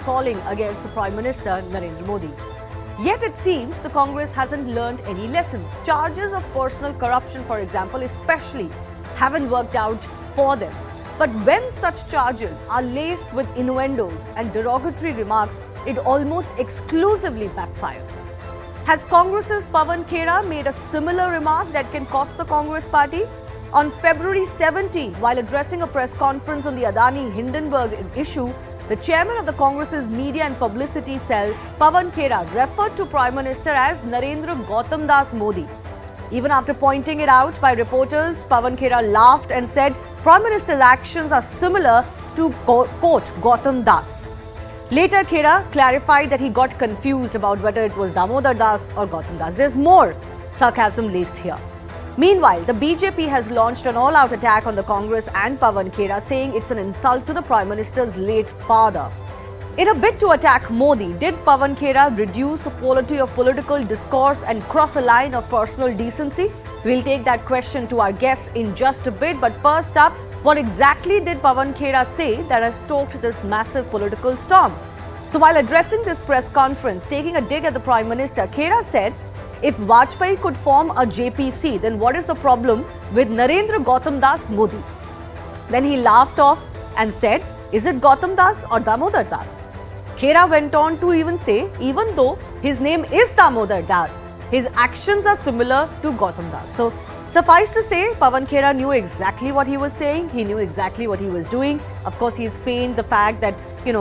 name-calling against the Prime Minister Narendra Modi. Yet it seems the Congress hasn't learned any lessons. Charges of personal corruption, for example, especially, haven't worked out for them. But when such charges are laced with innuendos and derogatory remarks, it almost exclusively backfires. Has Congress's Pawan Khera made a similar remark that can cost the Congress party? On February 17, while addressing a press conference on the Adani Hindenburg issue, the chairman of the Congress's media and publicity cell, Pawan Khera, referred to Prime Minister as Narendra Gautam Das Modi. Even after pointing it out by reporters, Pawan Khera laughed and said Prime Minister's actions are similar to, quote, Gautam Das. Later, Khera clarified that he got confused about whether it was Damodar Das or Gautam Das. There's more sarcasm laced here. Meanwhile, the BJP has launched an all-out attack on the Congress and Pawan Khera, saying it's an insult to the Prime Minister's late father. In a bid to attack Modi, did Pawan Khera reduce the quality of political discourse and cross a line of personal decency? We'll take that question to our guests in just a bit. But first up, what exactly did Pawan Khera say that has stoked this massive political storm? So while addressing this press conference, taking a dig at the Prime Minister, Khera said, if Vajpayee could form a JPC, then what is the problem with Narendra Gautam Das Modi? Then he laughed off and said, is it Gautam Das or Damodar Das? Khera went on to even say, even though his name is Damodar Das, his actions are similar to Gautam Das. So suffice to say, Pawan Khera knew exactly what he was saying. He knew exactly what he was doing. Of course, he's feigned the fact that, he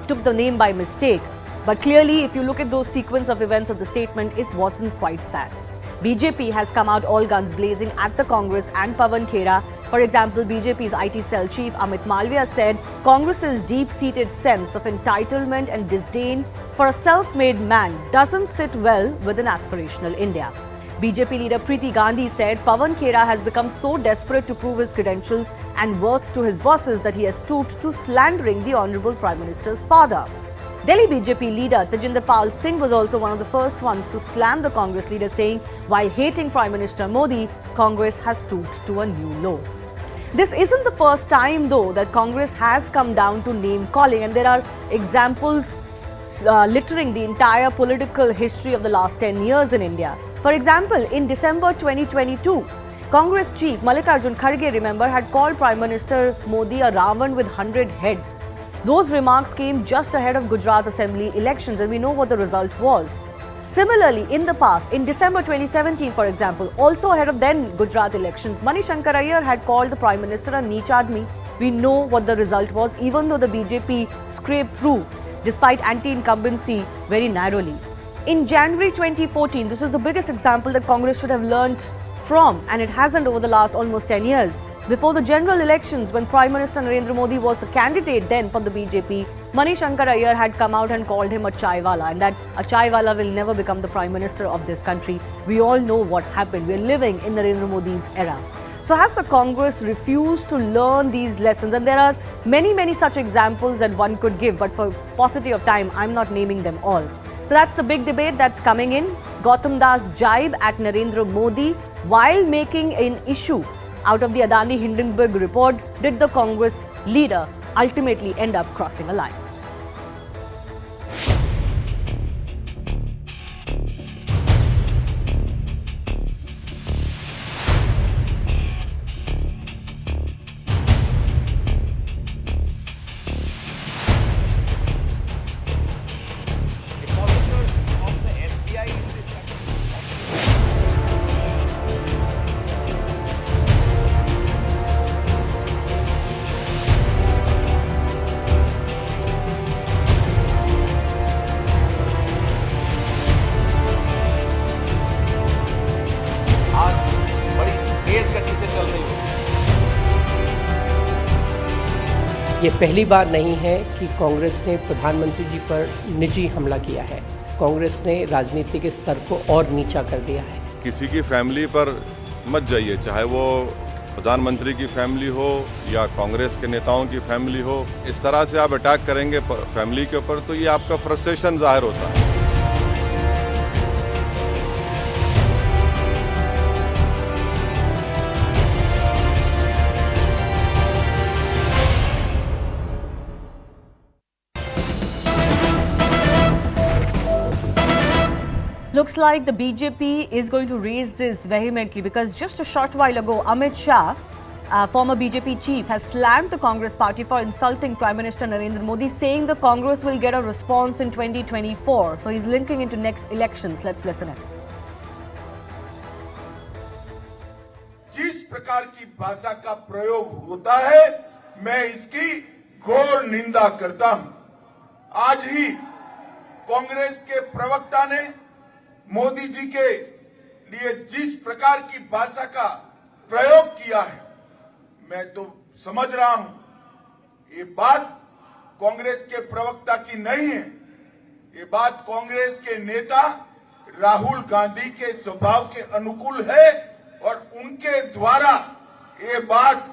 took the name by mistake. But clearly, if you look at those sequence of events of the statement, it wasn't quite sad. BJP has come out all guns blazing at the Congress and Pawan Khera. For example, BJP's IT cell chief Amit Malviya said Congress's deep-seated sense of entitlement and disdain for a self-made man doesn't sit well with an aspirational India. BJP leader Preeti Gandhi said Pawan Khera has become so desperate to prove his credentials and worth to his bosses that he has stooped to slandering the Honourable Prime Minister's father. Delhi BJP leader Tajinder Pal Singh was also one of the first ones to slam the Congress leader, saying, while hating Prime Minister Modi, Congress has stooped to a new low. This isn't the first time, though, that Congress has come down to name-calling, and there are examples littering the entire political history of the last 10 years in India. For example, in December 2022, Congress chief Mallikarjun Kharge, remember, had called Prime Minister Modi a Ravan with 100 heads. Those remarks came just ahead of Gujarat Assembly elections, and we know what the result was. Similarly, in the past, in December 2017, for example, also ahead of then Gujarat elections, Manishankar Aiyar had called the Prime Minister a Neech Aadmi. We know what the result was, even though the BJP scraped through, despite anti-incumbency, very narrowly. In January 2014, this is the biggest example that Congress should have learnt from, and it hasn't over the last almost 10 years. Before the general elections, when Prime Minister Narendra Modi was the candidate then for the BJP, Manishankar Aiyar had come out and called him a chaiwala, and that a chaiwala will never become the Prime Minister of this country. We all know what happened. We're living in Narendra Modi's era. So has the Congress refused to learn these lessons? And there are many such examples that one could give, but for paucity of time, I'm not naming them all. So that's the big debate that's coming in. Gautamdas Jibe at Narendra Modi, while making an issue out of the Adani Hindenburg report, did the Congress leader ultimately end up crossing a line? ये पहली बार नहीं है कि कांग्रेस ने प्रधानमंत्री जी पर निजी हमला किया है। कांग्रेस ने राजनीति के स्तर को और नीचा कर दिया है। किसी की फैमिली पर मत जाइए, चाहे वो प्रधानमंत्री की फैमिली हो या कांग्रेस के नेताओं की फैमिली हो। इस तरह से आप अटैक करेंगे फैमिली के ऊपर तो ये आपका फ्रस्ट्रेशन जाहिर होता है। Looks like the BJP is going to raise this vehemently because just a short while ago, Amit Shah, former BJP chief, has slammed the Congress party for insulting Prime Minister Narendra Modi, saying the Congress will get a response in 2024. So he's linking into next elections. Let's listen in. जिस प्रकार की भाषा का प्रयोग होता है, मैं इसकी घोर निंदा करता हूं। आज ही कांग्रेस के प्रवक्ता ने मोदी जी के लिए जिस प्रकार की भाषा का प्रयोग किया है, मैं तो समझ रहा हूं ये बात कांग्रेस के प्रवक्ता की नहीं है, ये बात कांग्रेस के नेता राहुल गांधी के स्वभाव के अनुकूल है और उनके द्वारा ये बात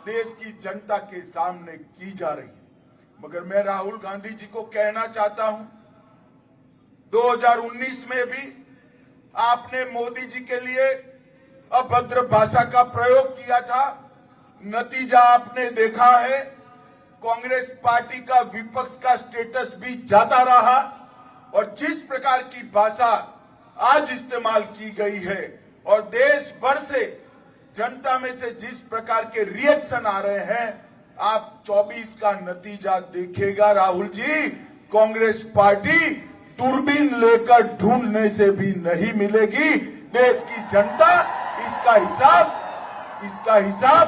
देश की जनता के सामने की जा रही है। मगर मैं राहुल गांधी जी को कहना चाहता हूं, 2019 में भी आपने मोदी जी के लिए अभद्र भाषा का प्रयोग किया था। नतीजा आपने देखा है, कांग्रेस पार्टी का विपक्ष का स्टेटस भी जाता रहा और जिस प्रकार की भाषा आज इस्तेमाल की गई है और देश भर से जनता में से जिस प्रकार के रिएक्शन आ रहे हैं, आप 24 का नतीजा देखिएगा। राहुल जी, कांग्रेस पार्टी दूरबीन लेकर ढूंढने से भी नहीं मिलेगी। देश की जनता इसका हिसाब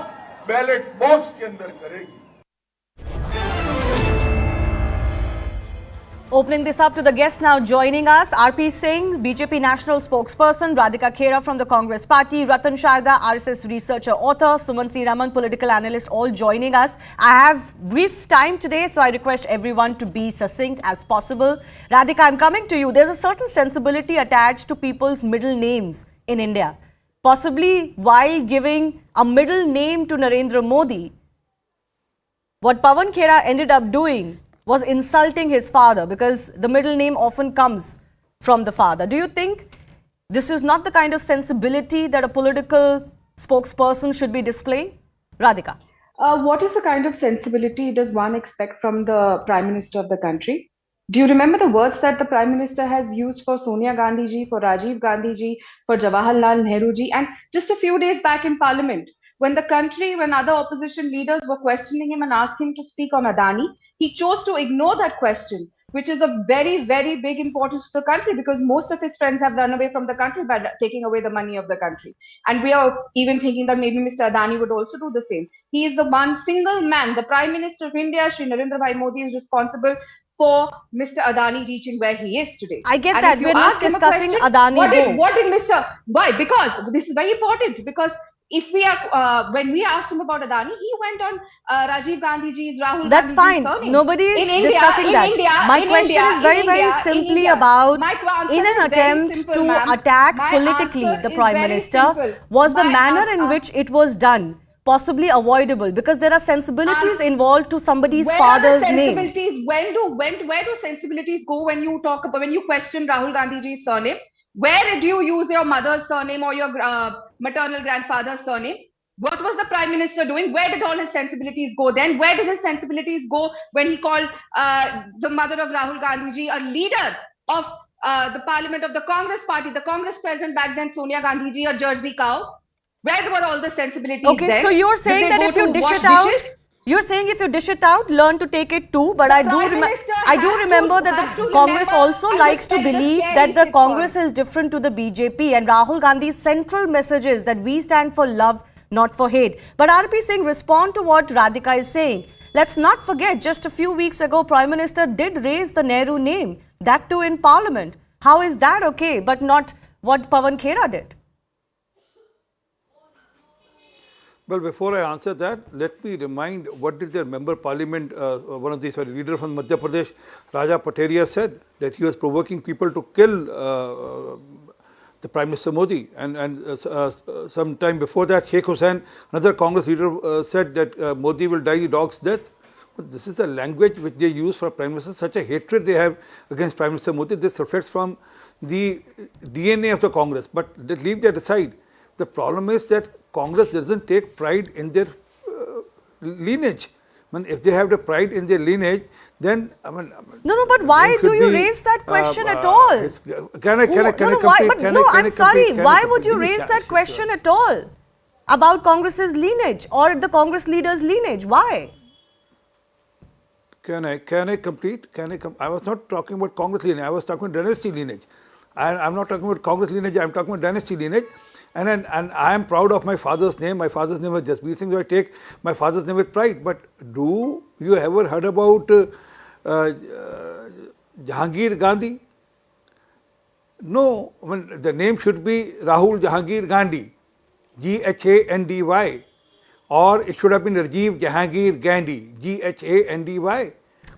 बैलेट बॉक्स के अंदर करेगी। Opening this up to the guests now joining us, RP Singh, BJP National Spokesperson, Radhika Khera from the Congress Party, Ratan Sharda, RSS researcher, author, Suman C. Raman, political analyst, all joining us. I have brief time today, so I request everyone to be succinct as possible. Radhika, I'm coming to you. There's a certain sensibility attached to people's middle names in India. Possibly while giving a middle name to Narendra Modi, what Pawan Khera ended up doing was insulting his father, because the middle name often comes from the father. Do you think this is not the kind of sensibility that a political spokesperson should be displaying? Radhika. What is the kind of sensibility does one expect from the Prime Minister of the country? Do you remember the words that the Prime Minister has used for Sonia Gandhi ji, for Rajiv Gandhi ji, for Jawaharlal Nehru ji, and just a few days back in Parliament, when other opposition leaders were questioning him and asking him to speak on Adani, he chose to ignore that question, which is of very, very big importance to the country, because most of his friends have run away from the country by taking away the money of the country. And we are even thinking that maybe Mr. Adani would also do the same. He is the one single man, the Prime Minister of India, Shri Narendra Bhai Modi, is responsible for Mr. Adani reaching where he is today. I get that. We're not discussing Adani. What did Mr. Why? Because this is very important, because if we are, when we asked him about Adani, he went on Rajiv Gandhi ji's, Rahul That's Gandhi ji's fine. surname. Nobody is discussing that. My question is very simply about, in an attempt to attack politically the Prime Minister, was the manner in which it was done possibly avoidable? Because there are sensibilities involved to somebody's father's name. Where do sensibilities go when you talk about, when you question Rahul Gandhi ji's surname? Where did you use your mother's surname or your maternal grandfather's surname? What was the Prime Minister doing? Where did all his sensibilities go then? Where did his sensibilities go when he called the mother of Rahul Gandhi ji a leader of the Parliament of the Congress Party, the Congress president back then, Sonia Gandhi ji, a Jersey cow? Where were all the sensibilities Okay, then? so you're saying that if you dish it out, learn to take it too. But I do remember that the Congress also likes to believe that the Congress is different to the BJP, and Rahul Gandhi's central message is that we stand for love, not for hate. But RP Singh, respond to what Radhika is saying. Let's not forget, just a few weeks ago, Prime Minister did raise the Nehru name, that too in Parliament. How is that okay, but not what Pawan Khera did? Well, before I answer that, let me remind what did their member parliament, one of the leader from Madhya Pradesh, Raja Pateria, said, that he was provoking people to kill the Prime Minister Modi. And some time before that, Sheikh Hussain, another Congress leader, said that Modi will die a dog's death. But this is the language which they use for Prime Minister, such a hatred they have against Prime Minister Modi. This reflects from the DNA of the Congress. But leave that aside. The problem is that Congress doesn't take pride in their lineage. I mean, if they have the pride in their lineage, then No, but why do you raise that question at all? Can I complete? I'm sorry. Why would you raise that question at all about Congress's lineage or the Congress leader's lineage? Why? Can I complete? I was not talking about Congress lineage. I was talking about dynasty lineage. I'm not talking about Congress lineage. I'm talking about dynasty lineage. And I am proud of my father's name. My father's name was Jasbir Singh, so I take my father's name with pride. But do you ever heard about Jahangir Gandhi? No, I mean, the name should be Rahul Jahangir Gandhi, Ghandy, or it should have been Rajiv Jahangir Gandhi, Ghandy.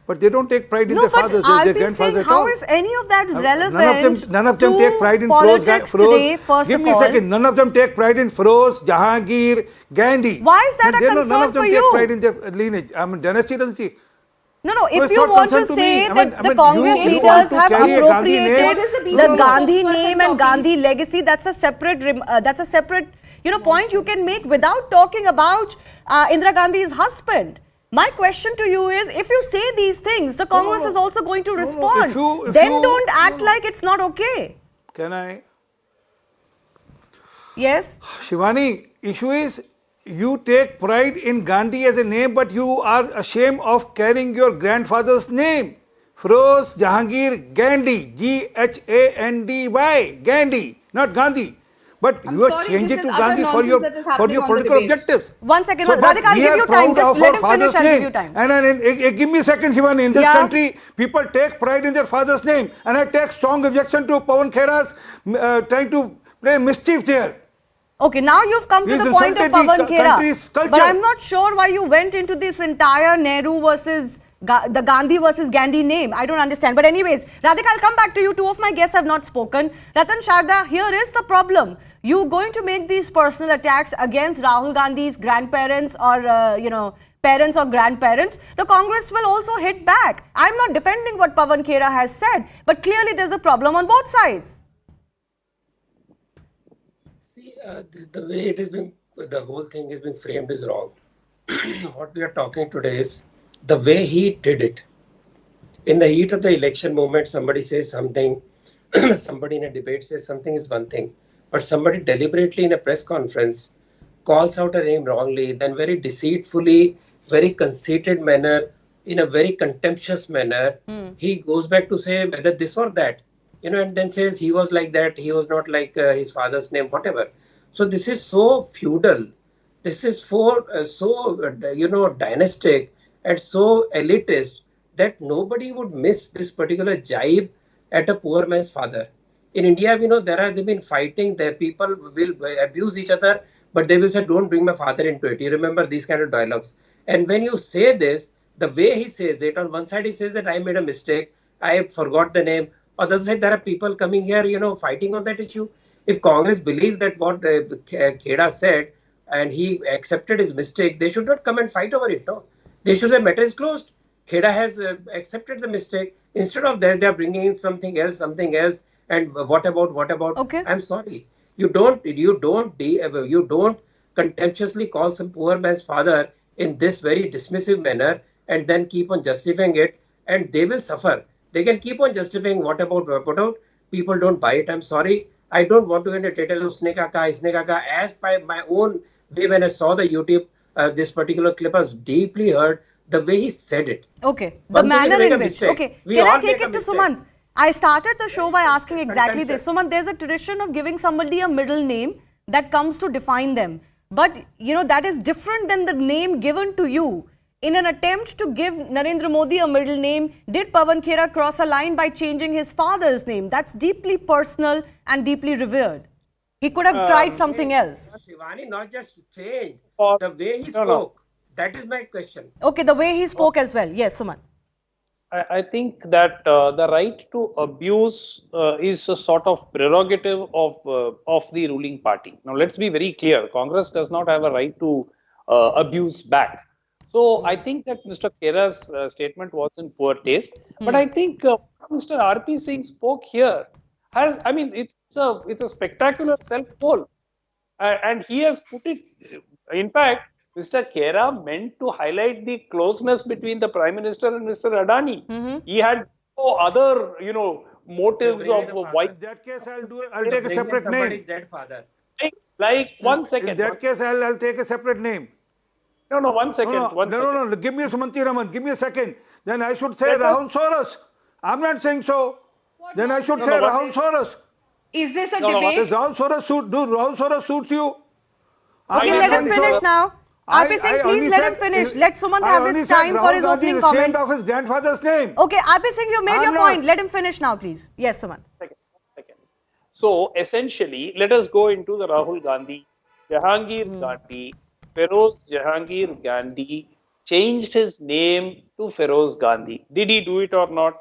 But they don't take pride in their fathers, their grandfathers at all. How is any of that relevant? None of them take pride in politics today, first Give of me a all. second. None of them take pride in Feroz, Jahangir, Gandhi. Why is that a concern None of them for take you? pride in their lineage. I mean, dynasty doesn't take. No, it's if you not want to concern to me. say I mean- that I the mean, Congress you leaders want to have carry a Gandhi name? appropriated What is the the meaning of Gandhi spokesperson name and talking? Gandhi legacy, that's a separate point you can make without talking about Indira Gandhi's husband. My question to you is, if you say these things, the Congress is also going to respond. Then don't act like it's not okay. Can I? Yes? Shivani, issue is you take pride in Gandhi as a name, but you are ashamed of carrying your grandfather's name. Feroz Jahangir Gandhi, Ghandy, Gandhi, not Gandhi. But you are changing to Gandhi for your political objectives. 1 second, So, Radhika, I'll we give are you time. proud Just of let our him father's finish, I'll give name. you time. And give me a second, Shivani. In this Yeah. country, people take pride in their father's name. And I take strong objection to Pawan Khera's trying to play mischief there. Okay, now you've come to He's the point of insulted the Pawan Khera. country's culture. But I'm not sure why you went into this entire Nehru versus the Gandhi versus Gandhi name. I don't understand. But anyways, Radhika, I'll come back to you. Two of my guests have not spoken. Ratan Sharda, here is the problem. You going to make these personal attacks against Rahul Gandhi's grandparents or, parents or grandparents. The Congress will also hit back. I'm not defending what Pawan Khera has said, but clearly there's a problem on both sides. See, the way it has been, the whole thing has been framed is wrong. What we are talking today is the way he did it. In the heat of the election moment, somebody says something, somebody in a debate says something is one thing, but somebody deliberately in a press conference calls out a name wrongly, then very deceitfully, very conceited manner, in a very contemptuous manner, he goes back to say whether this or that, and then says he was like that, he was not like his father's name, whatever. So this is so feudal. This is so dynastic and so elitist that nobody would miss this particular jibe at a poor man's father. In India, we know they've been fighting. There, people will abuse each other, but they will say, "Don't bring my father into it." You remember these kind of dialogues. And when you say this, the way he says it, on one side he says that I made a mistake, I forgot the name. On the other side, there are people coming here, fighting on that issue. If Congress believes that what Khera said and he accepted his mistake, they should not come and fight over it. No, they should say matter is closed. Khera has accepted the mistake. Instead of that, they are bringing in something else. And what about? Okay. I'm sorry. You don't contemptuously call some poor man's father in this very dismissive manner and then keep on justifying it, and they will suffer. They can keep on justifying what about. People don't buy it. I'm sorry. I don't want to get a title of Snake Aka. As by my own way, when I saw the YouTube, this particular clip, I was deeply hurt the way he said it. Okay, the One thing is manner make a in which. mistake. Okay, We can I all take make a it to mistake. Sumant? I started the show by asking exactly this. Contentious. Sumant, there's a tradition of giving somebody a middle name that comes to define them. But, that is different than the name given to you. In an attempt to give Narendra Modi a middle name, did Pawan Khera cross a line by changing his father's name? That's deeply personal and deeply revered. He could have tried something else. Shivani, not just changed. Or- The way he No, spoke. no. That is my question. Okay, the way he spoke as well. Yes, Sumant. I think that the right to abuse is a sort of prerogative of the ruling party. Now, let's be very clear. Congress does not have a right to abuse back. So, I think that Mr. Khera's statement was in poor taste. But I think Mr. R.P. Singh spoke here it's a spectacular self-poll. And he has put it, in fact, Mr. Khera meant to highlight the closeness between the Prime Minister and Mr. Adani. He had no other, motives of why. In that case, I'll take a separate name. Somebody's dead father. Like 1 second. In that case, I'll take a separate name. No, 1 second. No. Give me a Sumanti Raman. Give me a second. Then I should say Rahul Soros. I'm not saying so. Then I should say Rahul Soros. Is this a debate? Does Rahul Soros suit? Do Rahul Soros suits you? Okay, let him finish now. RP Singh, please let him finish. Let Sumant have his time for his opening comment. Of his grandfather's name. Okay, RP Singh, you made your point. Let him finish now, please. Yes, Sumant. Second. So essentially, let us go into the Rahul Gandhi. Jahangir Gandhi, Feroz Jahangir Gandhi changed his name to Feroz Gandhi. Did he do it or not?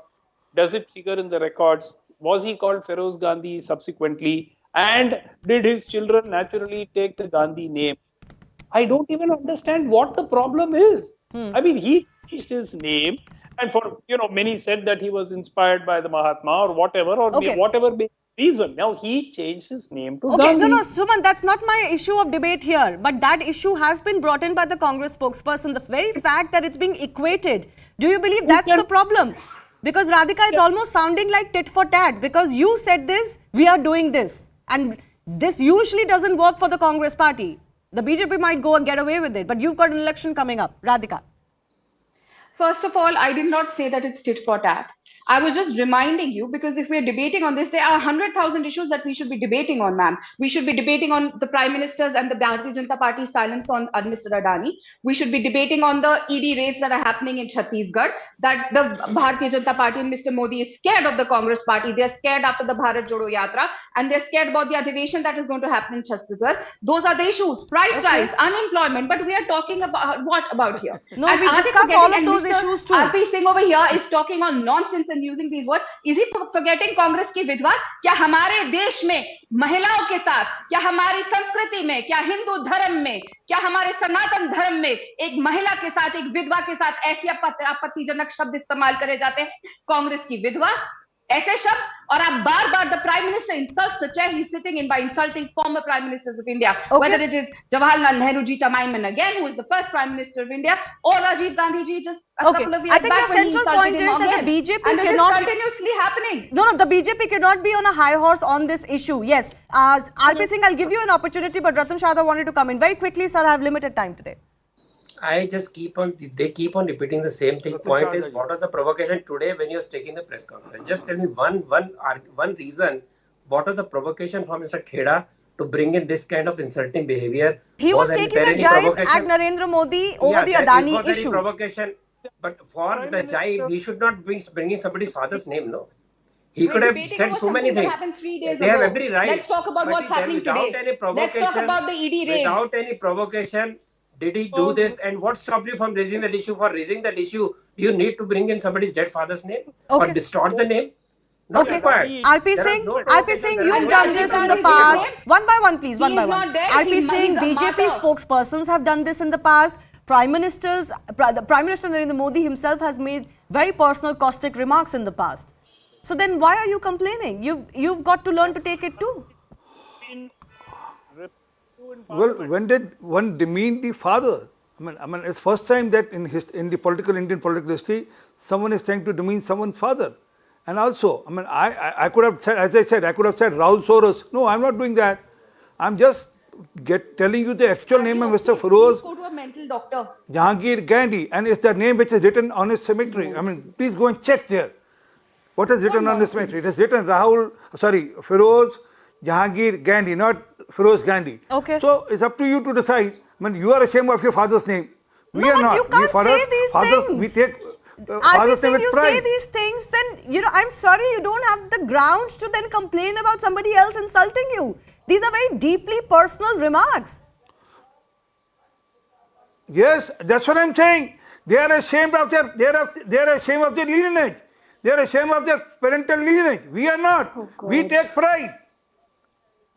Does it figure in the records? Was he called Feroz Gandhi subsequently? And did his children naturally take the Gandhi name? I don't even understand what the problem is. I mean, he changed his name, and for many said that he was inspired by the Mahatma or whatever, or whatever reason. Now he changed his name to Gandhi. No, Suman, that's not my issue of debate here. But that issue has been brought in by the Congress spokesperson. The very fact that it's being equated. Do you believe that's the problem? Because Radhika, it's almost sounding like tit for tat. Because you said this, we are doing this. And this usually doesn't work for the Congress party. The BJP might go and get away with it. But you've got an election coming up. Radhika. First of all, I did not say that it's tit for tat. I was just reminding you, because if we're debating on this, there are 100,000 issues that we should be debating on, ma'am. We should be debating on the Prime Minister's and the Bharatiya Janata Party's silence on Mr. Adani. We should be debating on the ED raids that are happening in Chhattisgarh, that the Bharatiya Janata Party and Mr. Modi is scared of the Congress Party. They're scared after the Bharat Jodo Yatra, and they're scared about the Adhiveshan that is going to happen in Chhattisgarh. Those are the issues. Price rise, unemployment. But we are talking about what about here? No, and we discuss all of those issues too. RP Singh over here is talking on nonsense and using these words. Is he forgetting Congress की विधवा? क्या हमारे देश में महिलाओं के साथ, क्या हमारी संस्कृति में, क्या हिंदू धर्म में, क्या हमारे सनातन धर्म में एक महिला के साथ, एक विधवा के साथ ऐसे आपत्तिजनक शब्द इस्तेमाल करे जाते हैं? कांग्रेस की विधवा, ऐसे शब्द, और आप बार-बार the Prime Minister insults the chair he's sitting in by insulting former Prime Ministers of India, whether it is Jawaharlal Nehru ji Tamaiman again, who is the first Prime Minister of India, or Rajiv Gandhi ji just a couple of years back. I think the central point is that the BJP and cannot... this is continuously happening. No, the BJP cannot be on a high horse on this issue. Yes, RP Singh, I'll give you an opportunity, but Ratan Shada wanted to come in. Very quickly, sir, I have limited time today. They keep on repeating the same thing. Point is, what was the provocation today when you were taking the press conference? Just tell me one reason. What was the provocation for Mr. Khera to bring in this kind of insulting behavior? He was taking a jibe at Narendra Modi over the Adani issue. Provocation. But for the jibe, he should not bring in somebody's father's name, no? He could have said so many things. They have every right. Let's talk about what's happening today. Let's talk about the ED raids. Without any provocation, did he do this? And what stopped you from raising that issue? For raising that issue, do you need to bring in somebody's dead father's name or distort the name? Not required. RP Singh, you've done this in the past. One by one, please. One by one. RP Singh, BJP spokespersons have done this in the past. Prime Minister Narendra Modi himself has made very personal, caustic remarks in the past. So then, why are you complaining? You've got to learn to take it too. Well, when did one demean the father? I mean, it's first time that in the Indian political history, someone is trying to demean someone's father. And also, I mean, I could have said, as I said, I could have said Rahul Soros. No, I'm not doing that. I'm just telling you the actual name of Mr. Feroz. Go to a mental doctor. Jahangir Gandhi, and it's the name which is written on his cemetery. I mean, please go and check there. What is written on his cemetery? It is written Feroz Jahangir Gandhi, not Feroz Gandhi. Okay. So it's up to you to decide. I mean, you are ashamed of your father's name. We are not. You can't say these things. We take father's name with pride. You say these things, then I'm sorry, you don't have the grounds to then complain about somebody else insulting you. These are very deeply personal remarks. Yes, that's what I'm saying. They are ashamed of their lineage. They are ashamed of their parental lineage. We are not. We take pride.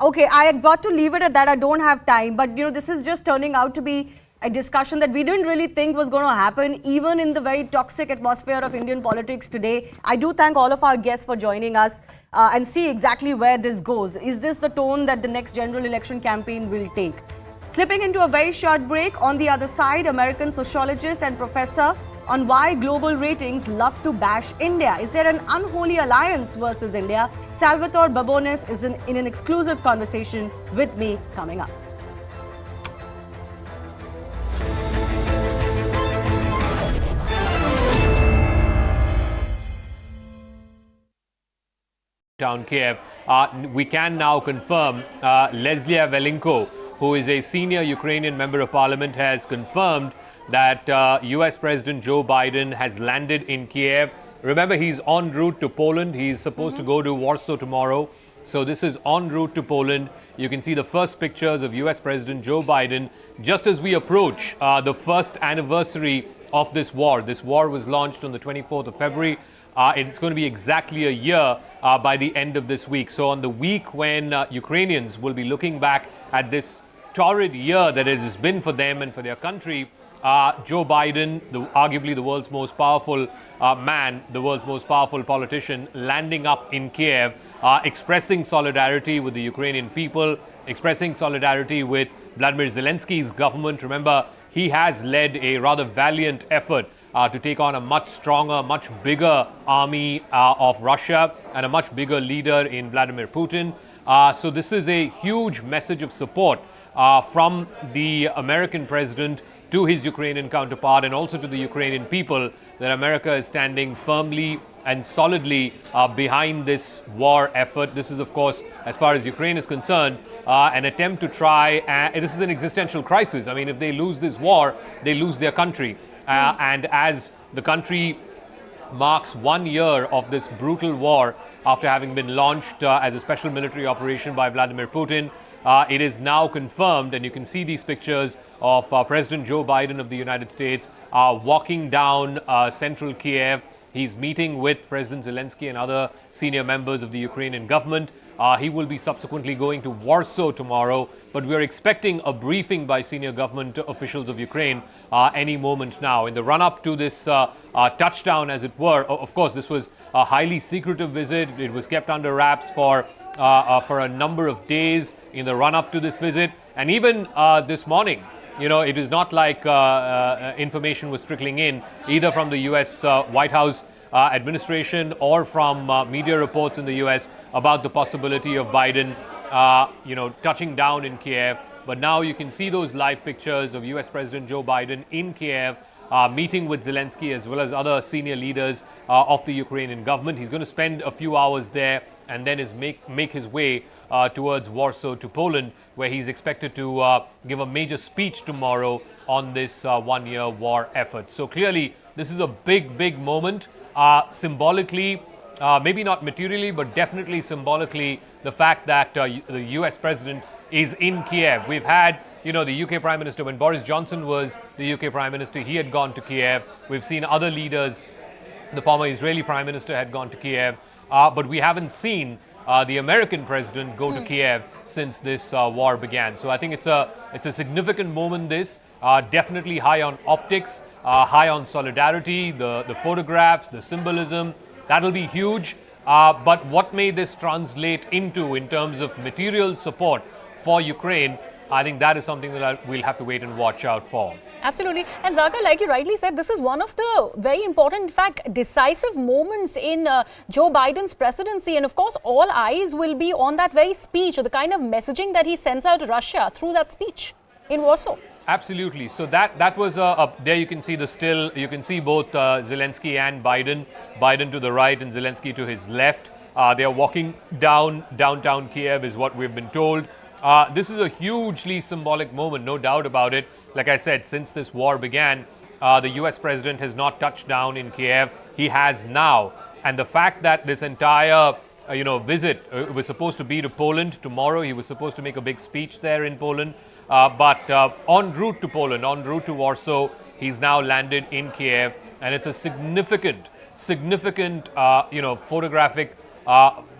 Okay, I had got to leave it at that. I don't have time. But, this is just turning out to be a discussion that we didn't really think was going to happen, even in the very toxic atmosphere of Indian politics today. I do thank all of our guests for joining us and see exactly where this goes. Is this the tone that the next general election campaign will take? Slipping into a very short break, on the other side, American sociologist and professor on why global ratings love to bash India. Is there an unholy alliance versus India? Salvatore Babones is in an exclusive conversation with me coming up. Town Kiev, we can now confirm Leslia Velenko, who is a senior Ukrainian member of parliament, has confirmed that US President Joe Biden has landed in Kiev. Remember, he's en route to Poland. He's supposed to go to Warsaw tomorrow. So this is en route to Poland. You can see the first pictures of US President Joe Biden just as we approach the first anniversary of this war. This war was launched on the 24th of February. It's going to be exactly a year by the end of this week. So on the week when Ukrainians will be looking back at this torrid year that it has been for them and for their country, Joe Biden, arguably the world's most powerful man, the world's most powerful politician, landing up in Kiev, expressing solidarity with the Ukrainian people, expressing solidarity with Vladimir Zelensky's government. Remember, he has led a rather valiant effort to take on a much stronger, much bigger army of Russia and a much bigger leader in Vladimir Putin. So this is a huge message of support from the American president to his Ukrainian counterpart and also to the Ukrainian people, that America is standing firmly and solidly behind this war effort. This is, of course, as far as Ukraine is concerned, an attempt to try, this is an existential crisis. I mean, if they lose this war, they lose their country. And as the country marks 1 year of this brutal war after having been launched as a special military operation by Vladimir Putin, it is now confirmed, and you can see these pictures of President Joe Biden of the United States walking down central Kiev. He's meeting with President Zelensky and other senior members of the Ukrainian government. He will be subsequently going to Warsaw tomorrow, but we're expecting a briefing by senior government officials of Ukraine any moment now. In the run-up to this touchdown, as it were, of course, this was a highly secretive visit. It was kept under wraps for a number of days in the run-up to this visit. And even this morning, you know, it is not like information was trickling in either from the U.S. White House administration or from media reports in the U.S. about the possibility of Biden, touching down in Kiev. But now you can see those live pictures of U.S. President Joe Biden in Kiev, meeting with Zelensky as well as other senior leaders of the Ukrainian government. He's going to spend a few hours there and then make his way towards Warsaw to Poland, where he's expected to give a major speech tomorrow on this one-year war effort. So clearly, this is a big, big moment. Symbolically, maybe not materially, but definitely symbolically, the fact that the US president is in Kiev. We've had, the UK Prime Minister, when Boris Johnson was the UK Prime Minister, he had gone to Kiev. We've seen other leaders, the former Israeli Prime Minister had gone to Kiev, but we haven't seen the American president go to Kiev since this war began. So I think it's a significant moment, this, definitely high on optics, high on solidarity, the photographs, the symbolism, that'll be huge. But what may this translate into in terms of material support for Ukraine, I think that is something that we'll have to wait and watch out for. Absolutely. And Zaka, like you rightly said, this is one of the very important, in fact, decisive moments in Joe Biden's presidency. And of course, all eyes will be on that very speech, or the kind of messaging that he sends out to Russia through that speech in Warsaw. Absolutely. So that was there you can see the still, you can see both Zelensky and Biden to the right and Zelensky to his left. They are walking downtown Kiev is what we've been told. This is a hugely symbolic moment, no doubt about it. Like I said, since this war began, the US president has not touched down in Kiev. He has now. And the fact that this entire visit was supposed to be to Poland tomorrow, he was supposed to make a big speech there in Poland. But en route to Poland, en route to Warsaw, he's now landed in Kiev. And it's a significant, photographic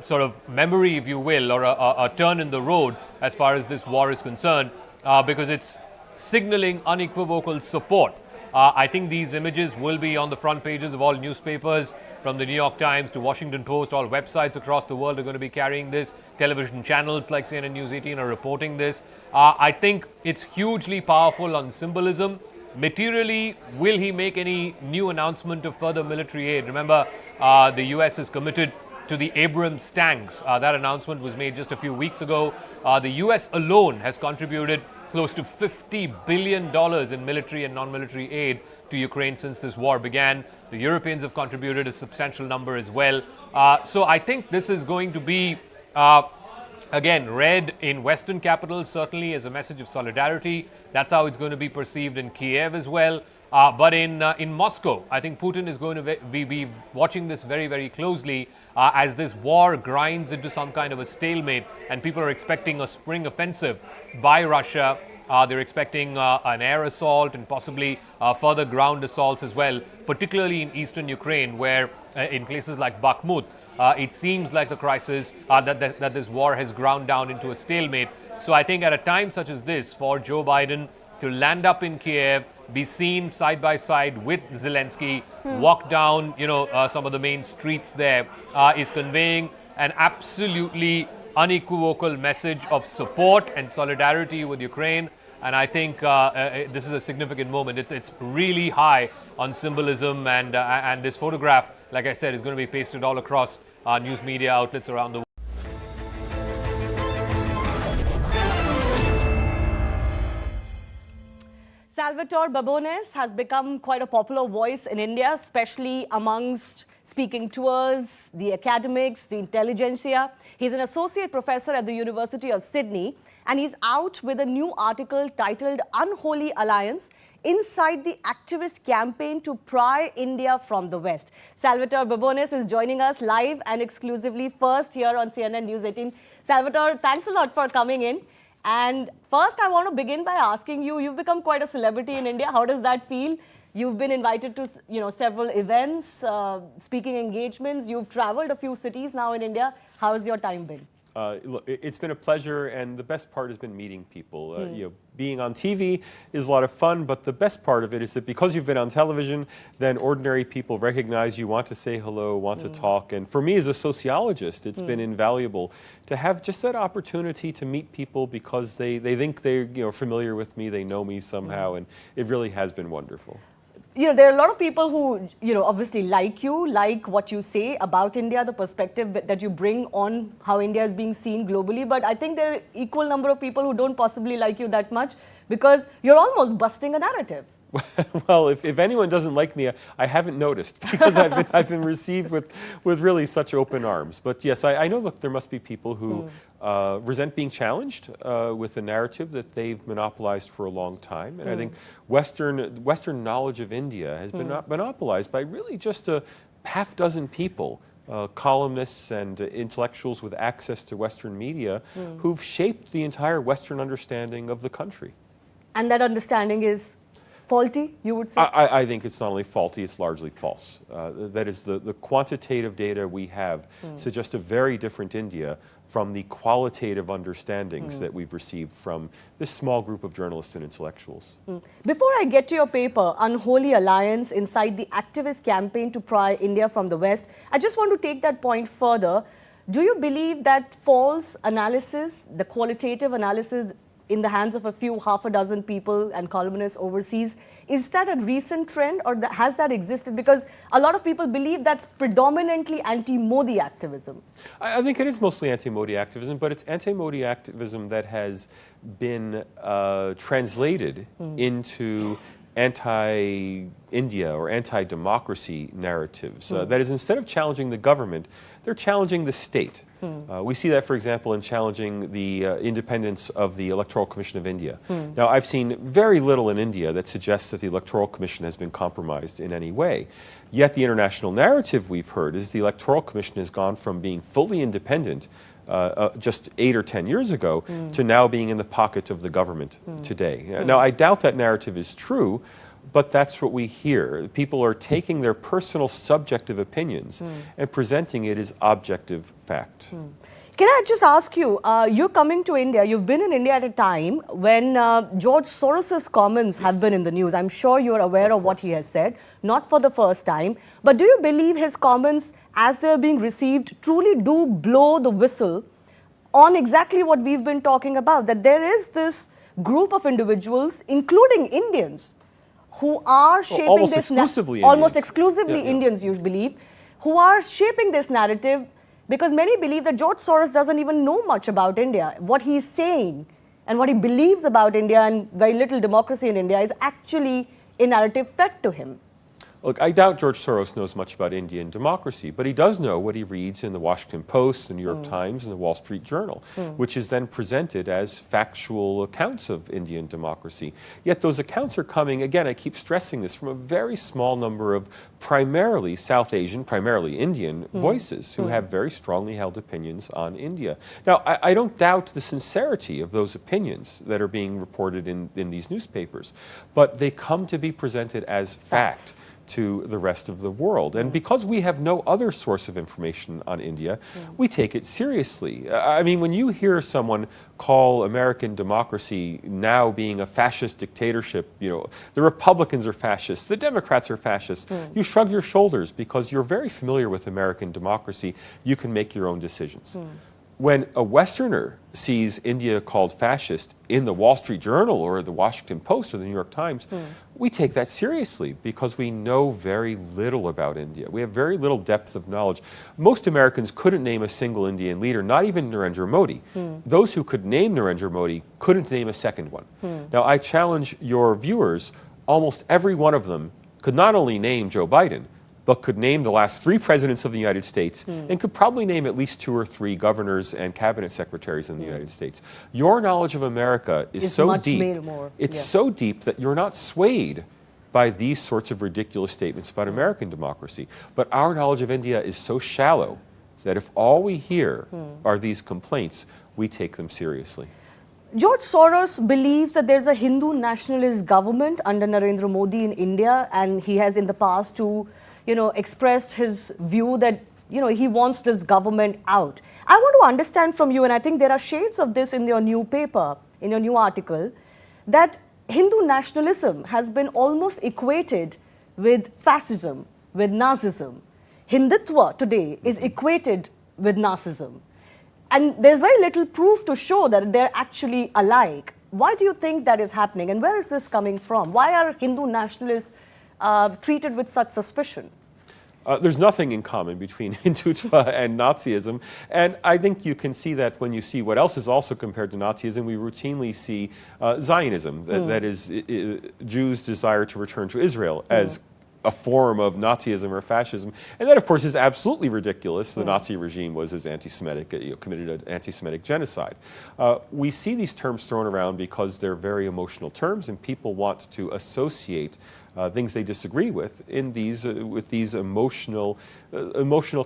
sort of memory, if you will, or a turn in the road as far as this war is concerned, because it's signaling unequivocal support. I think these images will be on the front pages of all newspapers from the New York Times to Washington Post, all websites across the world are going to be carrying this. Television channels like CNN News 18 are reporting this. I think it's hugely powerful on symbolism. Materially, will he make any new announcement of further military aid? Remember, the US is committed to the Abrams tanks. That announcement was made just a few weeks ago. The US alone has contributed close to $50 billion in military and non-military aid to Ukraine since this war began. The Europeans have contributed a substantial number as well. So I think this is going to be, again, read in Western capitals, certainly as a message of solidarity. That's how it's going to be perceived in Kiev as well. But in Moscow, I think Putin is going to be watching this very, very closely as this war grinds into some kind of a stalemate, and people are expecting a spring offensive by Russia. They're expecting an air assault and possibly further ground assaults as well, particularly in eastern Ukraine, where in places like Bakhmut, it seems like the crisis, that this war has ground down into a stalemate. So I think at a time such as this, for Joe Biden to land up in Kiev, be seen side by side with Zelensky, walk down, some of the main streets there, is conveying an absolutely unequivocal message of support and solidarity with Ukraine. And I think this is a significant moment. It's really high on symbolism, and this photograph, like I said, is going to be pasted all across news media outlets around the world. Salvatore Babones has become quite a popular voice in India, especially amongst speaking tours, the academics, the intelligentsia. He's an associate professor at the University of Sydney, and he's out with a new article titled Unholy Alliance Inside the Activist Campaign to Pry India from the West. Salvatore Babones is joining us live and exclusively first here on CNN News 18. Salvatore, thanks a lot for coming in. And first, I want to begin by asking you, you've become quite a celebrity in India. How does that feel? You've been invited to, several events, speaking engagements. You've traveled a few cities now in India. How has your time been? Look, it's been a pleasure, and the best part has been meeting people. Being on TV is a lot of fun, but the best part of it is that because you've been on television, then ordinary people recognize you, want to say hello, want to talk. And for me as a sociologist, it's been invaluable to have just that opportunity to meet people because they think they're familiar with me, they know me somehow, and it really has been wonderful. There are a lot of people who, obviously like you, like what you say about India, the perspective that you bring on how India is being seen globally. But I think there are equal number of people who don't possibly like you that much because you're almost busting a narrative. Well, if anyone doesn't like me, I haven't noticed because I've been received with really such open arms. But yes, I know, look, there must be people who resent being challenged with a narrative that they've monopolized for a long time. And I think Western knowledge of India has been monopolized by really just a half dozen people, columnists and intellectuals with access to Western media who've shaped the entire Western understanding of the country. And that understanding is faulty, you would say? I think it's not only faulty, it's largely false. That is, the quantitative data we have suggests a very different India from the qualitative understandings that we've received from this small group of journalists and intellectuals. Before I get to your paper, Unholy Alliance Inside the Activist Campaign to Pry India from the West, I just want to take that point further. Do you believe that false analysis, the qualitative analysis in the hands of a few, half a dozen people and columnists overseas, is that a recent trend or has that existed? Because a lot of people believe that's predominantly anti-Modi activism. I think it is mostly anti-Modi activism, but it's anti-Modi activism that has been translated into anti-India or anti-democracy narratives. That is, instead of challenging the government, they're challenging the state. We see that, for example, in challenging the independence of the Electoral Commission of India. Now, I've seen very little in India that suggests that the Electoral Commission has been compromised in any way. Yet the international narrative we've heard is the Electoral Commission has gone from being fully independent just 8 or 10 years ago to now being in the pocket of the government today. Now, I doubt that narrative is true, but that's what we hear. People are taking their personal subjective opinions and presenting it as objective fact. Can I just ask you, you're coming to India, you've been in India at a time when George Soros's comments have been in the news. I'm sure you're aware of what he has said, not for the first time. But do you believe his comments, as they're being received, truly do blow the whistle on exactly what we've been talking about? That there is this group of individuals, including Indians, who are shaping almost this... exclusively almost Indians. exclusively Indians, you believe, who are shaping this narrative. Because many believe that George Soros doesn't even know much about India. What he's saying and what he believes about India and very little democracy in India is actually a narrative fed to him. Look, I doubt George Soros knows much about Indian democracy, but he does know what he reads in the Washington Post, the New York Times, and the Wall Street Journal, which is then presented as factual accounts of Indian democracy. Yet those accounts are coming, again, I keep stressing this, from a very small number of primarily South Asian, primarily Indian voices who have very strongly held opinions on India. Now, I don't doubt the sincerity of those opinions that are being reported in these newspapers, but they come to be presented as fact to the rest of the world. And because we have no other source of information on India, we take it seriously. I mean, when you hear someone call American democracy now being a fascist dictatorship, you know, the Republicans are fascists, the Democrats are fascists, you shrug your shoulders because you're very familiar with American democracy. You can make your own decisions. When a Westerner sees India called fascist in the Wall Street Journal or the Washington Post or the New York Times, we take that seriously because we know very little about India. We have very little depth of knowledge. Most Americans couldn't name a single Indian leader, not even Narendra Modi. Those who could name Narendra Modi couldn't name a second one. Now, I challenge your viewers, almost every one of them could not only name Joe Biden, but could name the last 3 presidents of the United States and could probably name at least 2 or 3 governors and cabinet secretaries in the United States. Your knowledge of America is so deep, it's so deep that you're not swayed by these sorts of ridiculous statements about American democracy. But our knowledge of India is so shallow that if all we hear are these complaints, we take them seriously. George Soros believes that there's a Hindu nationalist government under Narendra Modi in India, and he has in the past expressed his view that, he wants this government out. I want to understand from you, and I think there are shades of this in your new paper, in your new article, that Hindu nationalism has been almost equated with fascism, with Nazism. Hindutva today is equated with Nazism. And there's very little proof to show that they're actually alike. Why do you think that is happening, and where is this coming from? Why are Hindu nationalists treated with such suspicion? There's nothing in common between Hindutva and Nazism, and I think you can see that when you see what else is also compared to Nazism. We routinely see Zionism, that is Jews' desire to return to Israel, as a form of Nazism or fascism. And that, of course, is absolutely ridiculous. The Nazi regime was as anti-Semitic, committed an anti-Semitic genocide. We see these terms thrown around because they're very emotional terms, and people want to associate things they disagree with in these emotional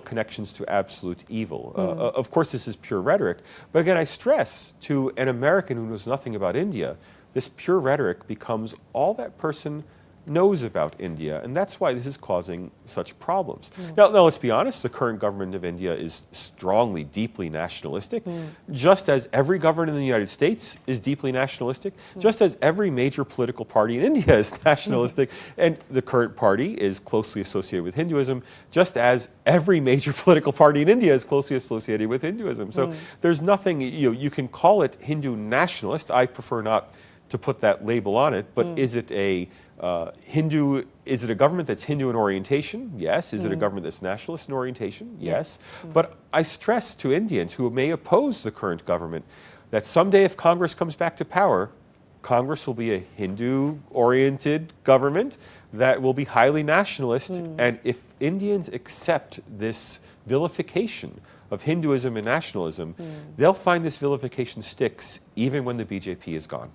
connections to absolute evil. Of course, this is pure rhetoric. But again, I stress to an American who knows nothing about India, this pure rhetoric becomes all that person knows about India, and that's why this is causing such problems. Now, let's be honest, the current government of India is strongly, deeply nationalistic, just as every government in the United States is deeply nationalistic, just as every major political party in India is nationalistic, and the current party is closely associated with Hinduism, just as every major political party in India is closely associated with Hinduism. So there's nothing, you can call it Hindu nationalist. I prefer not to put that label on it, but is it a is it a government that's Hindu in orientation? Yes. Is it a government that's nationalist in orientation? Yes. But I stress to Indians who may oppose the current government that someday if Congress comes back to power, Congress will be a Hindu-oriented government that will be highly nationalist. And if Indians accept this vilification of Hinduism and nationalism, they'll find this vilification sticks even when the BJP is gone.